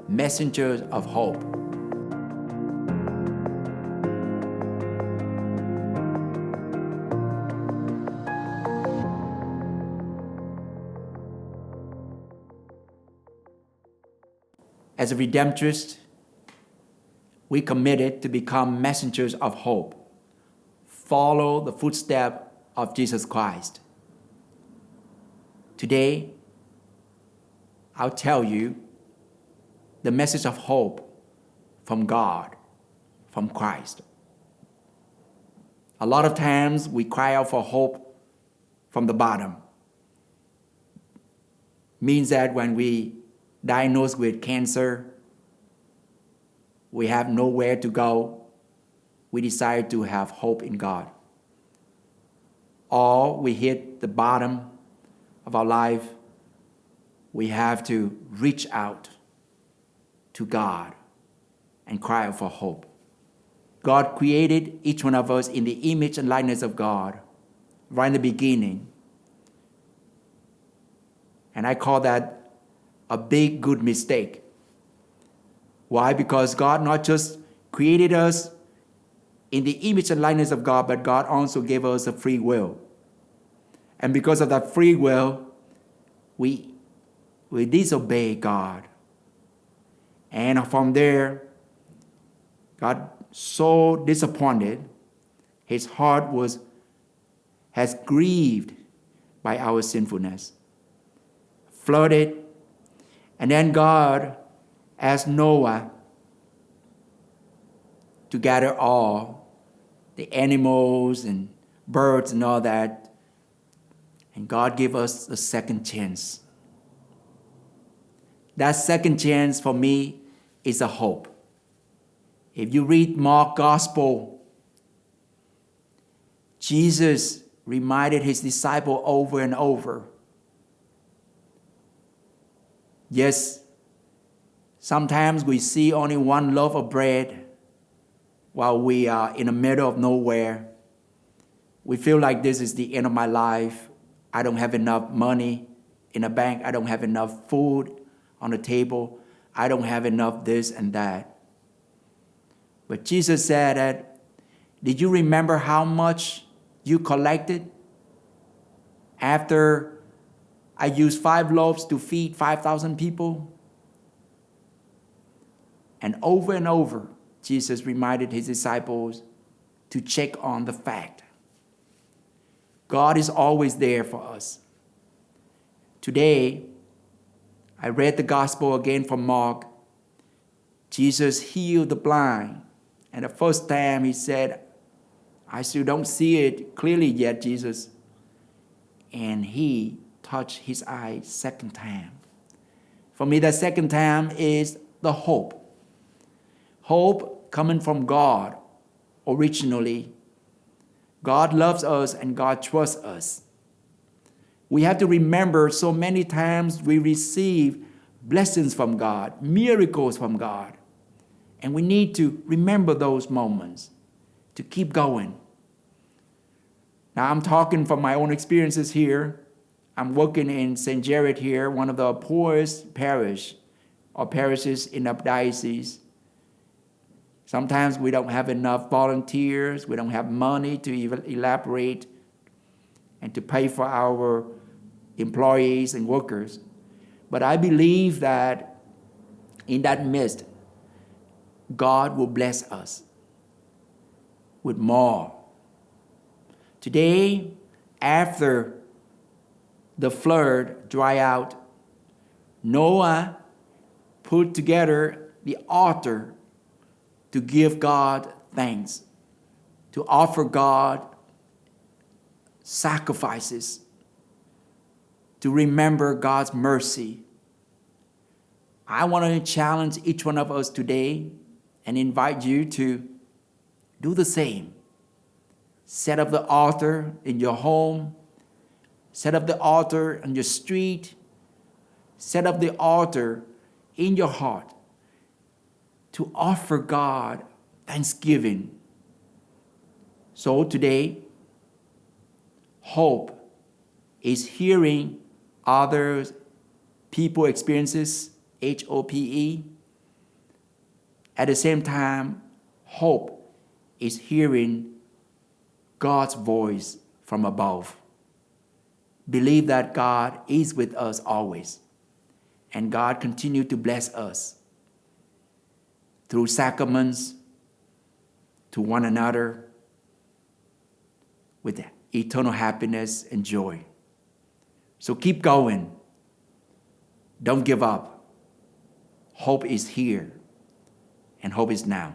messengers of hope. As a Redemptorist, we committed to become messengers of hope, follow the footsteps of Jesus Christ. Today, I'll tell you the message of hope from God, from Christ. A lot of times we cry out for hope from the bottom. Means that when we diagnosed with cancer, we have nowhere to go, we decide to have hope in God. Or we hit the bottom of our life, we have to reach out to God and cry out for hope. God created each one of us in the image and likeness of God right in the beginning. And I call that a big, good mistake. Why? Because God not just created us in the image and likeness of God, but God also gave us a free will. And because of that free will, we disobey God. And from there, God so disappointed, his heart has grieved by our sinfulness, flooded, and then God asked Noah to gather all the animals and birds and all that, and God gave us a second chance. That second chance for me is a hope. If you read Mark's Gospel, Jesus reminded his disciples over and over, yes, sometimes we see only one loaf of bread while we are in the middle of nowhere. We feel like this is the end of my life. I don't have enough money in the bank. I don't have enough food on the table. I don't have enough this and that. But Jesus said that, did you remember how much you collected after I used 5 loaves to feed 5,000 people? And over, Jesus reminded his disciples to check on the fact. God is always there for us. Today, I read the gospel again from Mark. Jesus healed the blind. And the first time he said, I still don't see it clearly yet, Jesus. And he touched his eye second time. For me, the second time is the hope. Hope coming from God originally. God loves us and God trusts us. We have to remember so many times we receive blessings from God, miracles from God. And we need to remember those moments to keep going. Now I'm talking from my own experiences here. I'm working in St. Jared here, one of the poorest parishes in the diocese. Sometimes we don't have enough volunteers. We don't have money to even elaborate and to pay for our employees and workers. But I believe that in that midst, God will bless us with more. Today, after the flood dried out, Noah put together the altar to give God thanks, to offer God sacrifices, to remember God's mercy. I want to challenge each one of us today and invite you to do the same. Set up the altar in your home. Set up the altar on your street. Set up the altar in your heart to offer God thanksgiving. So today, hope is hearing other people experiences, HOPE, At the same time, hope is hearing God's voice from above. Believe that God is with us always, and God continues to bless us through sacraments, to one another, with eternal happiness and joy. So keep going. Don't give up. Hope is here, and hope is now.